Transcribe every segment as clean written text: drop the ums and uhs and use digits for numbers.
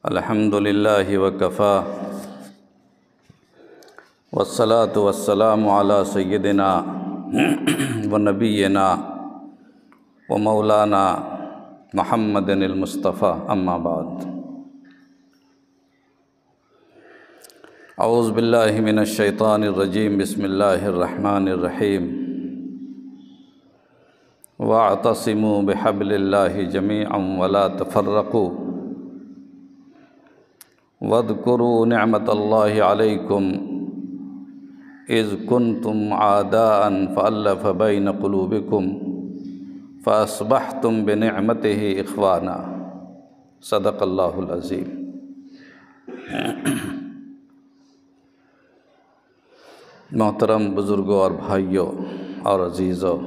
الحمد للہ وکفیٰ والصلاة والسلام علی سیدنا ونبینا ومولانا محمد المصطفیٰ، اما بعد۔ اعوذ باللہ من الشیطان الرجیم، بسم اللہ الرحمن الرحیم۔ واعتصموا بحبل اللہ جمیعا ولا تفرقوا واذکروا نعمت اللہ علیکم اذ کنتم اعداء فألف بین قلوبکم فاصبحتم بنعمتہ اخوانا، صدق اللہ العظیم۔ محترم بزرگوں اور بھائیوں اور عزیزوں،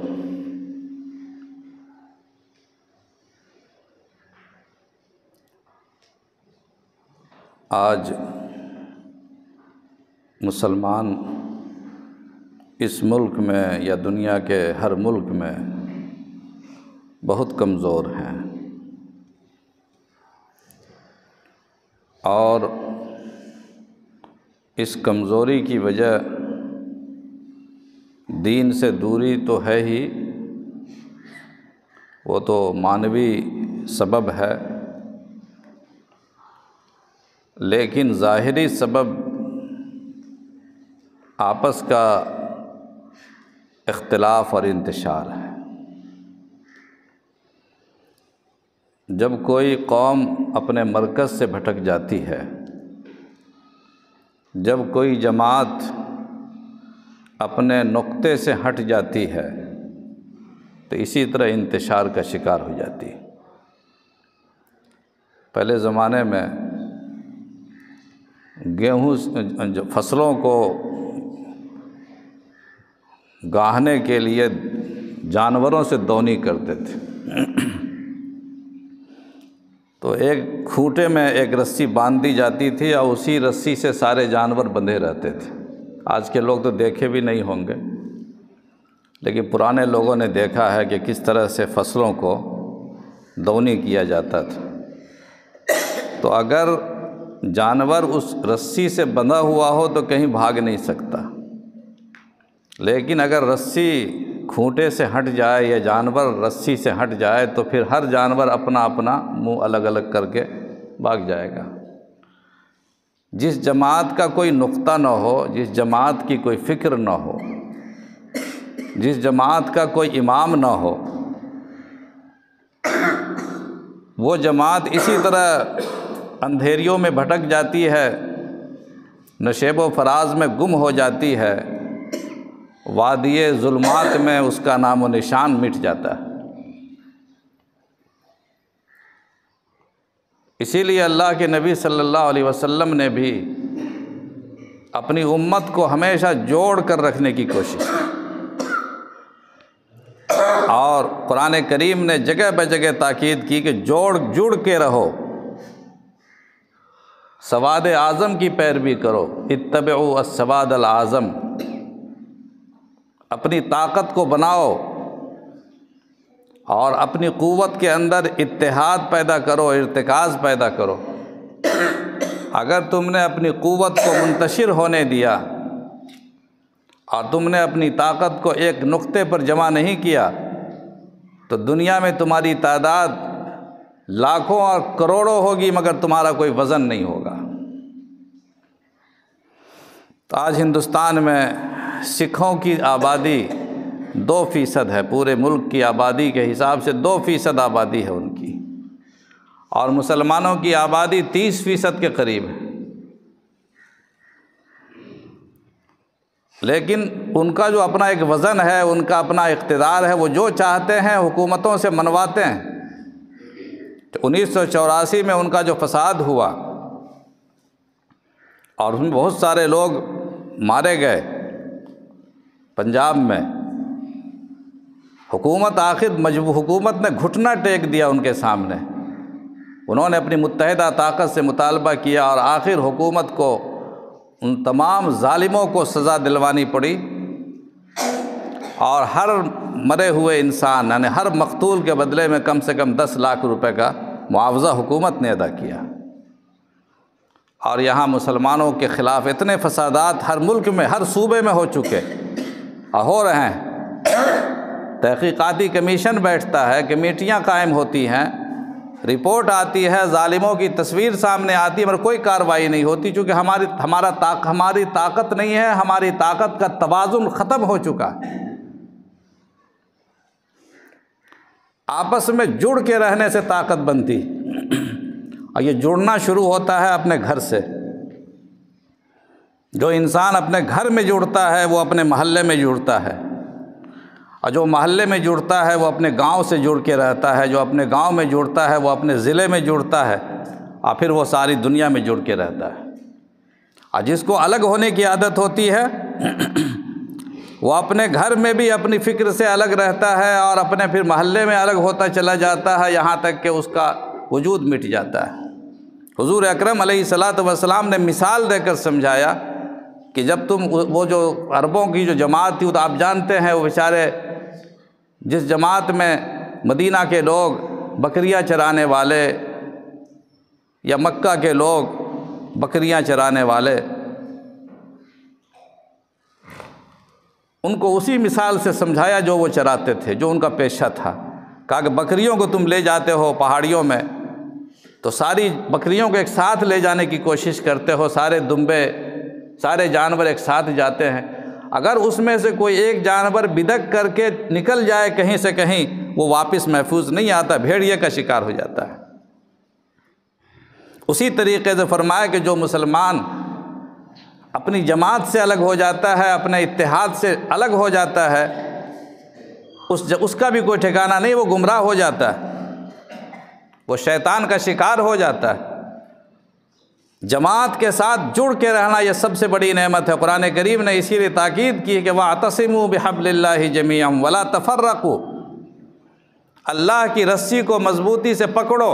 آج مسلمان اس ملک میں یا دنیا کے ہر ملک میں بہت کمزور ہیں، اور اس کمزوری کی وجہ دین سے دوری تو ہے ہی، وہ تو معنوی سبب ہے، لیکن ظاہری سبب آپس کا اختلاف اور انتشار ہے۔ جب کوئی قوم اپنے مرکز سے بھٹک جاتی ہے، جب کوئی جماعت اپنے نقطے سے ہٹ جاتی ہے، تو اسی طرح انتشار کا شکار ہو جاتی ہے۔ پہلے زمانے میں گیہوں فصلوں کو گاہنے کے لیے جانوروں سے دونی کرتے تھے، تو ایک کھوٹے میں ایک رسی باندھ دی جاتی تھی اور اسی رسی سے سارے جانور بندھے رہتے تھے۔ آج کے لوگ تو دیکھے بھی نہیں ہوں گے، لیکن پرانے لوگوں نے دیکھا ہے کہ کس طرح سے فصلوں کو دونی کیا جاتا تھا۔ تو اگر جانور اس رسی سے بندھا ہوا ہو تو کہیں بھاگ نہیں سکتا، لیکن اگر رسی کھوٹے سے ہٹ جائے یا جانور رسی سے ہٹ جائے تو پھر ہر جانور اپنا اپنا منہ الگ الگ کر کے بھاگ جائے گا۔ جس جماعت کا کوئی نقطہ نہ ہو، جس جماعت کی کوئی فکر نہ ہو، جس جماعت کا کوئی امام نہ ہو، وہ جماعت اسی طرح اندھیریوں میں بھٹک جاتی ہے، نشیب و فراز میں گم ہو جاتی ہے، وادی ظلمات میں اس کا نام و نشان مٹ جاتا ہے۔ اسی لیے اللہ کے نبی صلی اللہ علیہ وسلم نے بھی اپنی امت کو ہمیشہ جوڑ کر رکھنے کی کوشش کی، اور قرآن کریم نے جگہ بہ جگہ تاکید کی کہ جڑ کے رہو، سواد اعظم کی پیروی کرو، اتبعوا السواد الاعظم، اپنی طاقت کو بناؤ اور اپنی قوت کے اندر اتحاد پیدا کرو، ارتکاز پیدا کرو۔ اگر تم نے اپنی قوت کو منتشر ہونے دیا اور تم نے اپنی طاقت کو ایک نقطے پر جمع نہیں کیا تو دنیا میں تمہاری تعداد لاکھوں اور کروڑوں ہوگی مگر تمہارا کوئی وزن نہیں ہوگا۔ تو آج ہندوستان میں سکھوں کی آبادی 2% ہے، پورے ملک کی آبادی کے حساب سے 2% آبادی ہے ان کی، اور مسلمانوں کی آبادی 30% کے قریب ہے، لیکن ان کا جو اپنا ایک وزن ہے، ان کا اپنا اقتدار ہے، وہ جو چاہتے ہیں حکومتوں سے منواتے ہیں۔ 1984 میں ان کا جو فساد ہوا اور ان میں بہت سارے لوگ مارے گئے پنجاب میں، حکومت نے گھٹنا ٹیک دیا ان کے سامنے، انہوں نے اپنی متحدہ طاقت سے مطالبہ کیا اور آخر حکومت کو ان تمام ظالموں کو سزا دلوانی پڑی اور ہر مرے ہوئے انسان یعنی ہر مقتول کے بدلے میں کم سے کم 10 لاکھ روپے کا معاوضہ حکومت نے ادا کیا۔ اور یہاں مسلمانوں کے خلاف اتنے فسادات ہر ملک میں، ہر صوبے میں ہو چکے اور ہو رہے ہیں۔ تحقیقاتی کمیشن بیٹھتا ہے، کمیٹیاں قائم ہوتی ہیں، رپورٹ آتی ہے، ظالموں کی تصویر سامنے آتی ہے، مگر کوئی کارروائی نہیں ہوتی، چونکہ ہماری طاقت نہیں ہے، ہماری طاقت کا توازن ختم ہو چکا ہے۔ آپس میں جڑ کے رہنے سے طاقت بنتی، اور یہ جڑنا شروع ہوتا ہے اپنے گھر سے۔ جو انسان اپنے گھر میں جڑتا ہے وہ اپنے محلے میں جڑتا ہے، اور جو محلے میں جڑتا ہے وہ اپنے گاؤں سے جڑ کے رہتا ہے، جو اپنے گاؤں میں جڑتا ہے وہ اپنے ضلع میں جڑتا ہے، اور پھر وہ ساری دنیا میں جڑ کے رہتا ہے۔ اور جس کو الگ ہونے کی عادت ہوتی ہے وہ اپنے گھر میں بھی اپنی فکر سے الگ رہتا ہے، اور اپنے پھر محلے میں الگ ہوتا چلا جاتا ہے، یہاں تک کہ اس کا وجود مٹ جاتا ہے۔ حضور اکرم علیہ الصلاۃ والسلام نے مثال دے کر سمجھایا کہ جب تم وہ جو عربوں کی جو جماعت تھی، وہ تو آپ جانتے ہیں، وہ بیچارے جس جماعت میں مدینہ کے لوگ بکریاں چرانے والے یا مکہ کے لوگ بکریاں چرانے والے، ان کو اسی مثال سے سمجھایا جو وہ چراتے تھے، جو ان کا پیشہ تھا۔ کہا کہ بکریوں کو تم لے جاتے ہو پہاڑیوں میں تو ساری بکریوں کو ایک ساتھ لے جانے کی کوشش کرتے ہو، سارے دمبے سارے جانور ایک ساتھ جاتے ہیں، اگر اس میں سے کوئی ایک جانور بدک کر کے نکل جائے کہیں سے کہیں، وہ واپس محفوظ نہیں آتا، بھیڑیے کا شکار ہو جاتا ہے۔ اسی طریقے سے فرمایا کہ جو مسلمان اپنی جماعت سے الگ ہو جاتا ہے، اپنے اتحاد سے الگ ہو جاتا ہے، اس کا بھی کوئی ٹھکانہ نہیں، وہ گمراہ ہو جاتا ہے، وہ شیطان کا شکار ہو جاتا ہے۔ جماعت کے ساتھ جڑ کے رہنا یہ سب سے بڑی نعمت ہے۔ قرآن کریم نے اسی لیے تاکید کی کہ وَاعْتَصِمُوا بِحَبْلِ اللَّهِ جَمِيعًا وَلَا تَفَرَّقُوا، اللہ کی رسی کو مضبوطی سے پکڑو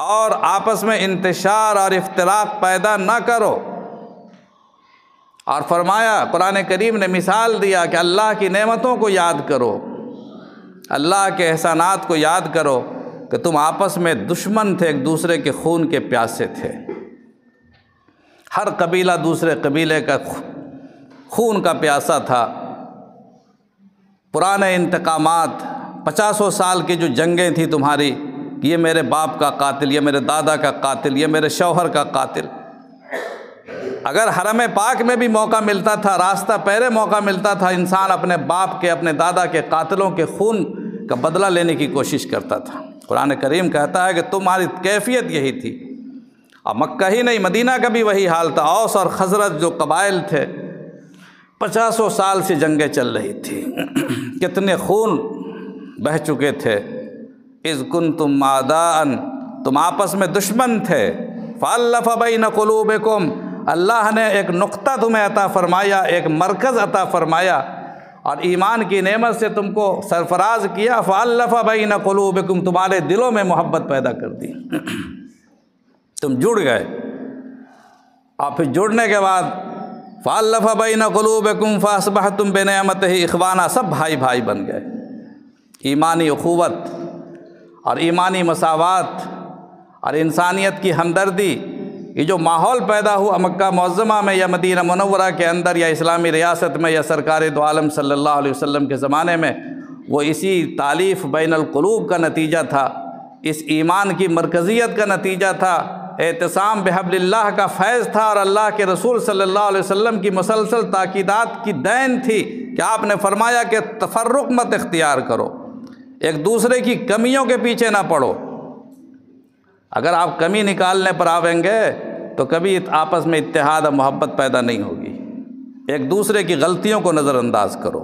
اور آپس میں انتشار اور افتراق پیدا نہ کرو۔ اور فرمایا، قرآن کریم نے مثال دیا کہ اللہ کی نعمتوں کو یاد کرو، اللہ کے احسانات کو یاد کرو کہ تم آپس میں دشمن تھے، ایک دوسرے کے خون کے پیاسے تھے، ہر قبیلہ دوسرے قبیلے کا خون کا پیاسا تھا۔ پرانے انتقامات، 50 سال کی جو جنگیں تھیں تمہاری، یہ میرے باپ کا قاتل، یہ میرے دادا کا قاتل، یہ میرے شوہر کا قاتل۔ اگر حرم پاک میں بھی موقع ملتا تھا، راستہ پیرے موقع ملتا تھا، انسان اپنے باپ کے، اپنے دادا کے قاتلوں کے خون کا بدلہ لینے کی کوشش کرتا تھا۔ قرآن کریم کہتا ہے کہ تمہاری کیفیت یہی تھی، اور مکہ ہی نہیں، مدینہ کا بھی وہی حال تھا۔ اوس اور خزرج جو قبائل تھے، 50 سال سے جنگیں چل رہی تھی، کتنے خون بہہ چکے تھے۔ اذ کنتم اعداء، تم آپس میں دشمن تھے، فالف بین قلوبکم، اللہ نے ایک نقطہ تمہیں عطا فرمایا، ایک مرکز عطا فرمایا، اور ایمان کی نعمت سے تم کو سرفراز کیا۔ فالف بین قلوبکم، تمہارے دلوں میں محبت پیدا کر دی، تم جڑ گئے، اور پھر جڑنے کے بعد فالف بین قلوبکم فاصبحتم بنعمتہ اخوانا، سب بھائی بھائی بن گئے۔ ایمانی اخوت اور ایمانی مساوات اور انسانیت کی ہمدردی، یہ جو ماحول پیدا ہوا مکہ معظمہ میں یا مدینہ منورہ کے اندر یا اسلامی ریاست میں یا سرکار دو عالم صلی اللہ علیہ وسلم کے زمانے میں، وہ اسی تالیف بین القلوب کا نتیجہ تھا، اس ایمان کی مرکزیت کا نتیجہ تھا، اعتصام بحبل اللہ کا فیض تھا، اور اللہ کے رسول صلی اللہ علیہ وسلم کی مسلسل تاکیدات کی دین تھی کہ آپ نے فرمایا کہ تفرق مت اختیار کرو، ایک دوسرے کی کمیوں کے پیچھے نہ پڑو۔ اگر آپ کمی نکالنے پر آویں گے تو کبھی آپس میں اتحاد اور محبت پیدا نہیں ہوگی۔ ایک دوسرے کی غلطیوں کو نظر انداز کرو،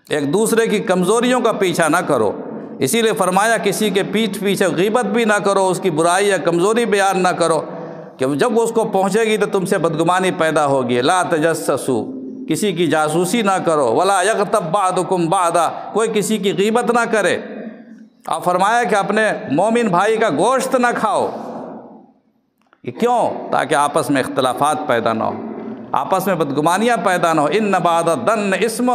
ایک دوسرے کی کمزوریوں کا پیچھا نہ کرو۔ اسی لیے فرمایا کسی کے پیٹھ پیچھے غیبت بھی نہ کرو، اس کی برائی یا کمزوری بیان نہ کرو، کہ جب وہ اس کو پہنچے گی تو تم سے بدگمانی پیدا ہوگی۔ لا تجسسوا، کسی کی جاسوسی نہ کرو، ولا یغتب بعضکم بعضا، کوئی کسی کی غیبت نہ کرے۔ اور فرمایا کہ اپنے مومن بھائی کا گوشت نہ کھاؤ، یہ کیوں؟ تاکہ آپس میں اختلافات پیدا نہ ہو۔ آپس میں بدگمانیاں پیدا نہ ہو۔ ان بعد الظن اسم،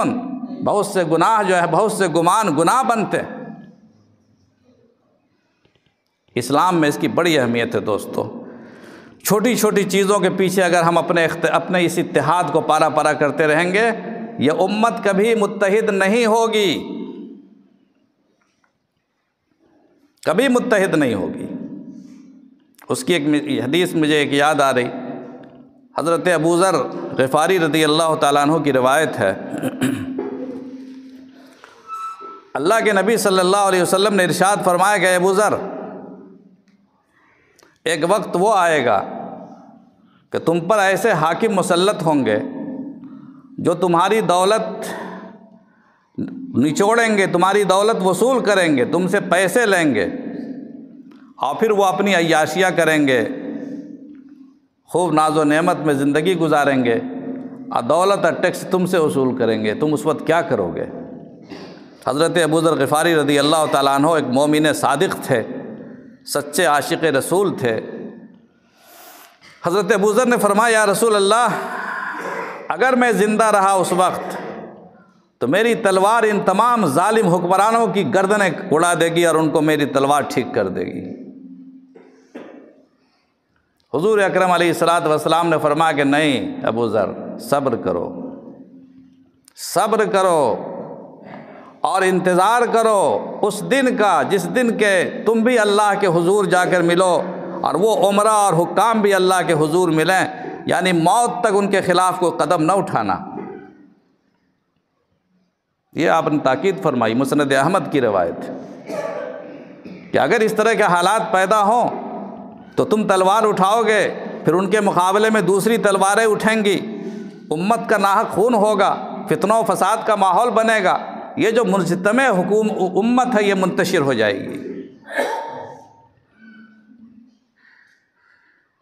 بہت سے گناہ جو ہے، بہت سے گمان گناہ بنتے ہیں۔ اسلام میں اس کی بڑی اہمیت ہے دوستو۔ چھوٹی چھوٹی چیزوں کے پیچھے اگر ہم اپنے اس اتحاد کو پارا پارا کرتے رہیں گے، یہ امت کبھی متحد نہیں ہوگی، کبھی متحد نہیں ہوگی۔ اس کی ایک حدیث مجھے ایک یاد آ رہی، حضرت ابو ذر غفاری رضی اللہ تعالیٰ عنہ کی روایت ہے، اللہ کے نبی صلی اللہ علیہ وسلم نے ارشاد فرمایا کہ ابو ذر، ایک وقت وہ آئے گا کہ تم پر ایسے حاکم مسلط ہوں گے جو تمہاری دولت نچوڑیں گے، تمہاری دولت وصول کریں گے، تم سے پیسے لیں گے، اور پھر وہ اپنی عیاشیاں کریں گے، خوب ناز و نعمت میں زندگی گزاریں گے، اور دولت اور ٹیکس تم سے وصول کریں گے۔ تم اس وقت کیا کرو گے؟ حضرت ابو ذر غفاری رضی اللہ تعالیٰ عنہ ایک مومن صادق تھے، سچے عاشق رسول تھے۔ حضرت ابو ذر نے فرمایا یا رسول اللہ، اگر میں زندہ رہا اس وقت تو میری تلوار ان تمام ظالم حکمرانوں کی گردنیں اڑا دے گی اور ان کو میری تلوار ٹھیک کر دے گی۔ حضور اکرم علیہ الصلوۃ والسلام نے فرمایا کہ نہیں ابو ذر، صبر کرو، صبر کرو اور انتظار کرو اس دن کا جس دن کے تم بھی اللہ کے حضور جا کر ملو اور وہ عمرہ اور حکام بھی اللہ کے حضور ملیں، یعنی موت تک ان کے خلاف کوئی قدم نہ اٹھانا۔ یہ آپ نے تاکید فرمائی، مسند احمد کی روایت کہ اگر اس طرح کے حالات پیدا ہوں تو تم تلوار اٹھاؤ گے، پھر ان کے مقابلے میں دوسری تلواریں اٹھیں گی، امت کا ناحق خون ہوگا، فتنہ و فساد کا ماحول بنے گا، یہ جو مجتمع امت ہے یہ منتشر ہو جائے گی۔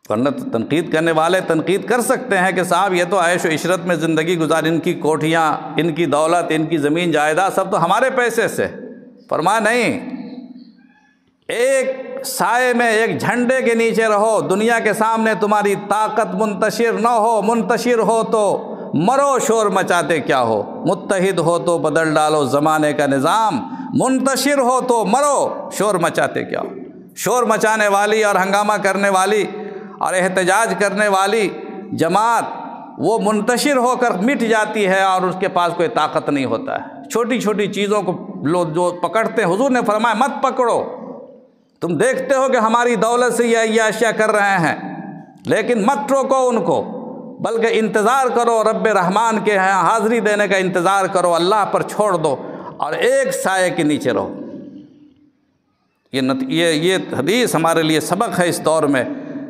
ورنہ تنقید کرنے والے تنقید کر سکتے ہیں کہ صاحب یہ تو عیش و عشرت میں زندگی گزار، ان کی کوٹھیاں، ان کی دولت، ان کی زمین جائیداد سب تو ہمارے پیسے سے۔ فرمایا نہیں، ایک سائے میں ایک جھنڈے کے نیچے رہو، دنیا کے سامنے تمہاری طاقت منتشر نہ ہو، منتشر ہو تو مرو شور مچاتے کیا ہو، متحد ہو تو بدل ڈالو زمانے کا نظام، منتشر ہو تو مرو شور مچاتے کیا ہو۔ شور مچانے والی اور ہنگامہ کرنے والی اور احتجاج کرنے والی جماعت وہ منتشر ہو کر مٹ جاتی ہے اور اس کے پاس کوئی طاقت نہیں ہوتا ہے۔ چھوٹی چھوٹی چیزوں کو لوگ جو پکڑتے ہیں، حضور نے فرمایا مت پکڑو، تم دیکھتے ہو کہ ہماری دولت سے یہ اشیاء کر رہے ہیں، لیکن مت روکو ان کو، بلکہ انتظار کرو رب رحمان کے ہاں حاضری دینے کا انتظار کرو، اللہ پر چھوڑ دو اور ایک سائے کے نیچے رہو۔ یہ حدیث ہمارے لیے سبق ہے اس دور میں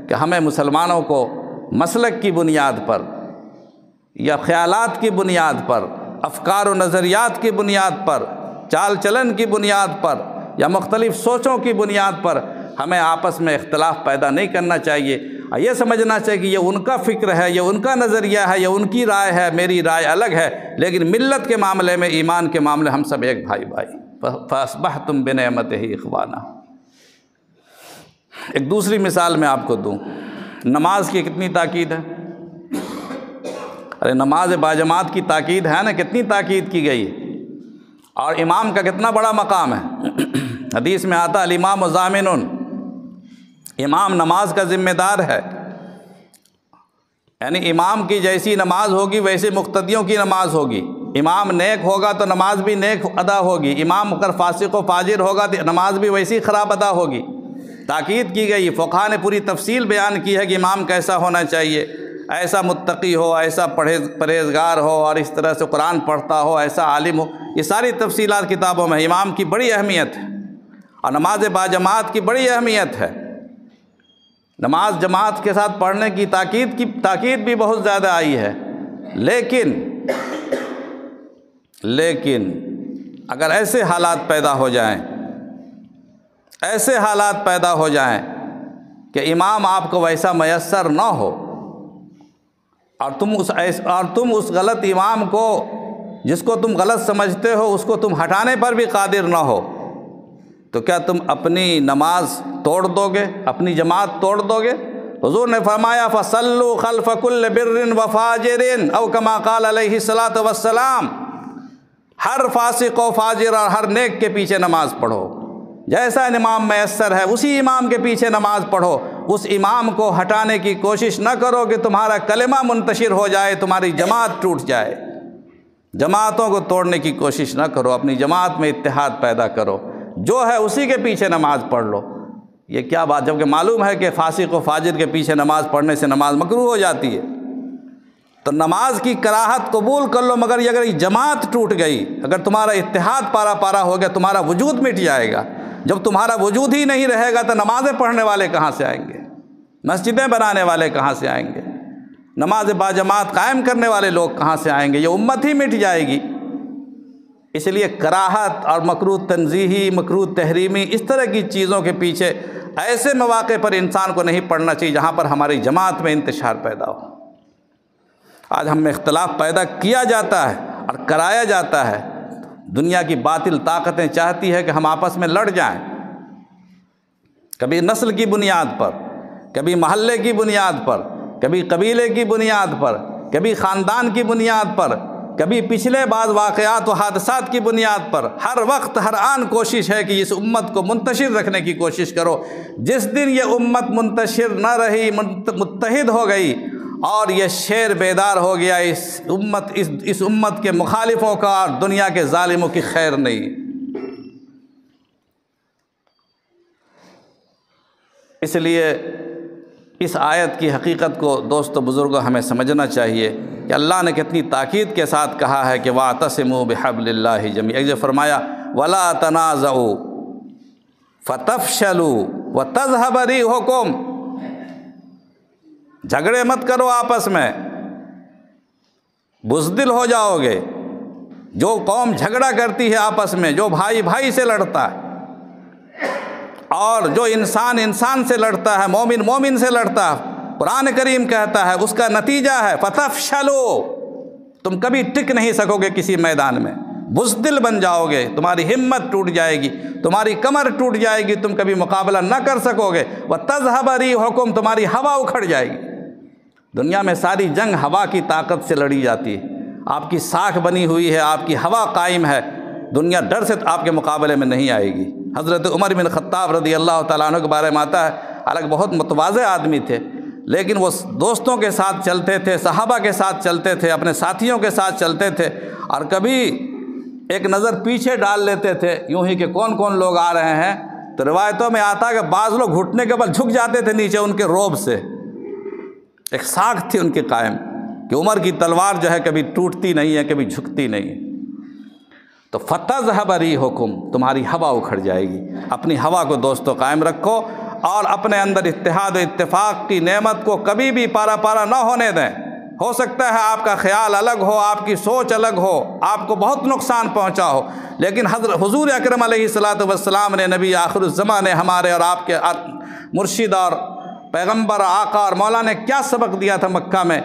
کہ ہمیں مسلمانوں کو مسلک کی بنیاد پر یا خیالات کی بنیاد پر، افکار و نظریات کی بنیاد پر، چال چلن کی بنیاد پر یا مختلف سوچوں کی بنیاد پر ہمیں آپس میں اختلاف پیدا نہیں کرنا چاہیے، اور یہ سمجھنا چاہیے کہ یہ ان کا فکر ہے، یہ ان کا نظریہ ہے، یہ ان کی رائے ہے، میری رائے الگ ہے، لیکن ملت کے معاملے میں، ایمان کے معاملے ہم سب ایک بھائی بھائی۔ فَأَصْبَحْتُمْ بِنِعْمَتِهِ إِخْوَانًا۔ ایک دوسری مثال میں آپ کو دوں، نماز کی کتنی تاکید ہے؟ ارے نماز باجماعت کی تاکید ہے نا، کتنی تاکید کی گئی، اور امام کا کتنا بڑا مقام ہے۔ حدیث میں آتا الامام ضامن، امام نماز کا ذمہ دار ہے، یعنی امام کی جیسی نماز ہوگی ویسے مقتدیوں کی نماز ہوگی۔ امام نیک ہوگا تو نماز بھی نیک ادا ہوگی، امام اگر فاسق و فاجر ہوگا تو نماز بھی ویسی خراب ادا ہوگی۔ تاکید کی گئی، فقہاء نے پوری تفصیل بیان کی ہے کہ امام کیسا ہونا چاہیے، ایسا متقی ہو، ایسا پرہیزگار ہو، اور اس طرح سے قرآن پڑھتا ہو، ایسا عالم ہو، یہ ساری تفصیلات کتابوں میں۔ امام کی بڑی اہمیت ہے اور نماز باجماعت کی بڑی اہمیت ہے۔ نماز جماعت کے ساتھ پڑھنے کی تاکید بھی بہت زیادہ آئی ہے، لیکن اگر ایسے حالات پیدا ہو جائیں کہ امام آپ کو ویسا میسر نہ ہو، اور تم اس غلط امام کو، جس کو تم غلط سمجھتے ہو، اس کو تم ہٹانے پر بھی قادر نہ ہو، تو کیا تم اپنی نماز توڑ دو گے، اپنی جماعت توڑ دو گے؟ حضور نے فرمایا فصلوا خلف کل بر و فاجر او کما قال علیہ الصلاۃ والسلام، ہر فاسق و فاجر اور ہر نیک کے پیچھے نماز پڑھو، جیسا امام میسر ہے اسی امام کے پیچھے نماز پڑھو، اس امام کو ہٹانے کی کوشش نہ کرو کہ تمہارا کلمہ منتشر ہو جائے، تمہاری جماعت ٹوٹ جائے، جماعتوں کو توڑنے کی کوشش نہ کرو، اپنی جماعت میں اتحاد پیدا کرو، جو ہے اسی کے پیچھے نماز پڑھ لو۔ یہ کیا بات، جبکہ معلوم ہے کہ فاسق و فاجر کے پیچھے نماز پڑھنے سے نماز مکروہ ہو جاتی ہے، تو نماز کی کراہت قبول کر لو، مگر اگر یہ جماعت ٹوٹ گئی، اگر تمہارا اتحاد پارا پارا ہو گیا، تمہارا وجود مٹ جائے گا۔ جب تمہارا وجود ہی نہیں رہے گا تو نمازیں پڑھنے والے کہاں سے آئیں گے، مسجدیں بنانے والے کہاں سے آئیں گے، نماز باجماعت قائم کرنے والے لوگ کہاں سے آئیں گے، یہ امت ہی مٹ جائے گی۔ اس لیے کراہت اور مکروہ تنزیہی، مکروہ تحریمی، اس طرح کی چیزوں کے پیچھے ایسے مواقع پر انسان کو نہیں پڑھنا چاہیے جہاں پر ہماری جماعت میں انتشار پیدا ہو۔ آج ہم میں اختلاف پیدا کیا جاتا ہے اور کرایا جاتا ہے، دنیا کی باطل طاقتیں چاہتی ہے کہ ہم آپس میں لڑ جائیں، کبھی نسل کی بنیاد پر، کبھی محلے کی بنیاد پر، کبھی قبیلے کی بنیاد پر، کبھی خاندان کی بنیاد پر، کبھی پچھلے بعض واقعات و حادثات کی بنیاد پر، ہر وقت ہر آن کوشش ہے کہ اس امت کو منتشر رکھنے کی کوشش کرو۔ جس دن یہ امت منتشر نہ رہی، متحد ہو گئی اور یہ شیر بیدار ہو گیا، اس امت کے مخالفوں کا اور دنیا کے ظالموں کی خیر نہیں۔ اس لیے اس آیت کی حقیقت کو دوستو بزرگوں ہمیں سمجھنا چاہیے کہ اللہ نے کتنی تاکید کے ساتھ کہا ہے کہ وَاعْتَصِمُوا بِحَبْلِ اللَّهِ جَمِيعًا، جو فرمایا وَلَا تَنَازَعُوا فَتَفْشَلُوا وَتَذْهَبَ رِيحُكُمْ، جھگڑے مت کرو آپس میں، بزدل ہو جاؤ گے۔ جو قوم جھگڑا کرتی ہے آپس میں، جو بھائی بھائی سے لڑتا ہے اور جو انسان انسان سے لڑتا ہے، مومن مومن سے لڑتا ہے، قرآن کریم کہتا ہے اس کا نتیجہ ہے فتفشلوا، تم کبھی ٹک نہیں سکو گے کسی میدان میں، بزدل بن جاؤ گے، تمہاری ہمت ٹوٹ جائے گی، تمہاری کمر ٹوٹ جائے گی، تم کبھی مقابلہ نہ کر سکو گے، وَتَذْهَبَ رِيحُكُمْ، تمہاری ہوا اکھڑ جائے گی۔ دنیا میں ساری جنگ ہوا کی طاقت سے لڑی جاتی ہے، آپ کی ساکھ بنی ہوئی ہے، آپ کی ہوا قائم ہے، دنیا ڈر سے آپ کے مقابلے میں نہیں آئے گی۔ حضرت عمر بن خطاب رضی اللہ تعالیٰ عنہ کے بارے میں آتا ہے، حالانکہ بہت متواضع آدمی تھے، لیکن وہ دوستوں کے ساتھ چلتے تھے، صحابہ کے ساتھ چلتے تھے، اپنے ساتھیوں کے ساتھ چلتے تھے، اور کبھی ایک نظر پیچھے ڈال لیتے تھے یوں ہی کہ کون کون لوگ آ رہے ہیں، تو روایتوں میں آتا ہے کہ بعض لوگ گھٹنے کے بل جھک جاتے تھے نیچے ان کے روب سے۔ ایک ساکھ تھی ان کی قائم کہ عمر کی تلوار جو ہے کبھی ٹوٹتی نہیں ہے، کبھی جھکتی نہیں ہے۔ تو فَتَذْهَبَ رِيحُكُمْ، تمہاری ہوا اکھڑ جائے گی۔ اپنی ہوا کو دوستو قائم رکھو اور اپنے اندر اتحاد و اتفاق کی نعمت کو کبھی بھی پارا پارا نہ ہونے دیں۔ ہو سکتا ہے آپ کا خیال الگ ہو، آپ کی سوچ الگ ہو، آپ کو بہت نقصان پہنچا ہو، لیکن حضور اکرم علیہ الصلاۃ والسلام نے، نبی آخر الزمان نے ہمارے اور آپ کے مرشد اور پیغمبر آقا اور مولا نے کیا سبق دیا تھا مکہ میں،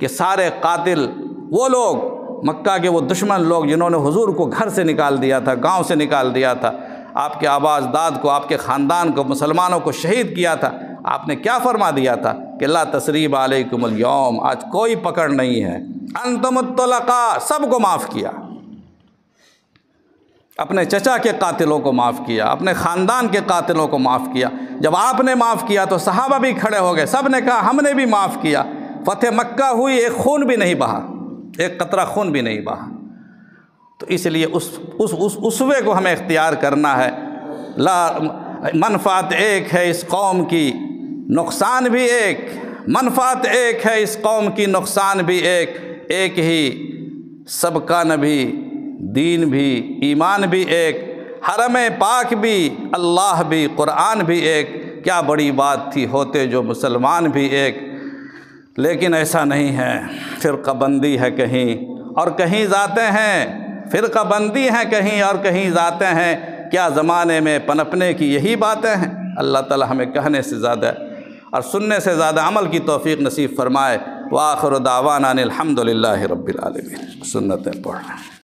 کہ سارے قاتل وہ لوگ، مکہ کے وہ دشمن لوگ جنہوں نے حضور کو گھر سے نکال دیا تھا، گاؤں سے نکال دیا تھا، آپ کے آبا اجداد کو، آپ کے خاندان کو، مسلمانوں کو شہید کیا تھا، آپ نے کیا فرما دیا تھا کہ لا تثریب علیکم اليوم، آج کوئی پکڑ نہیں ہے، انتم الطلقاء، سب کو معاف کیا، اپنے چچا کے قاتلوں کو معاف کیا، اپنے خاندان کے قاتلوں کو معاف کیا۔ جب آپ نے معاف کیا تو صحابہ بھی کھڑے ہو گئے، سب نے کہا ہم نے بھی معاف کیا۔ فتح مکہ ہوئی، ایک خون بھی نہیں بہا، ایک قطرہ خون بھی نہیں بہا۔ تو اس لیے اس اسوے کو ہمیں اختیار کرنا ہے۔ منفعت ایک ہے اس قوم کی، نقصان بھی ایک، منفعت ایک ہے اس قوم کی، نقصان بھی ایک، ایک ہی سب کا نبی، دین بھی، ایمان بھی ایک، حرم پاک بھی، اللہ بھی، قرآن بھی ایک، کیا بڑی بات تھی ہوتے جو مسلمان بھی ایک۔ لیکن ایسا نہیں ہے، فرقہ بندی ہے کہیں اور کہیں ذاتیں ہیں، فرقہ بندی ہیں کہیں اور کہیں ذاتیں ہیں، کیا زمانے میں پنپنے کی یہی باتیں ہیں؟ اللہ تعالی ہمیں کہنے سے زیادہ اور سننے سے زیادہ عمل کی توفیق نصیب فرمائے۔ وآخر دعوانا ان الحمد للہ رب العالمین۔ سنتیں پڑھ رہے ہیں۔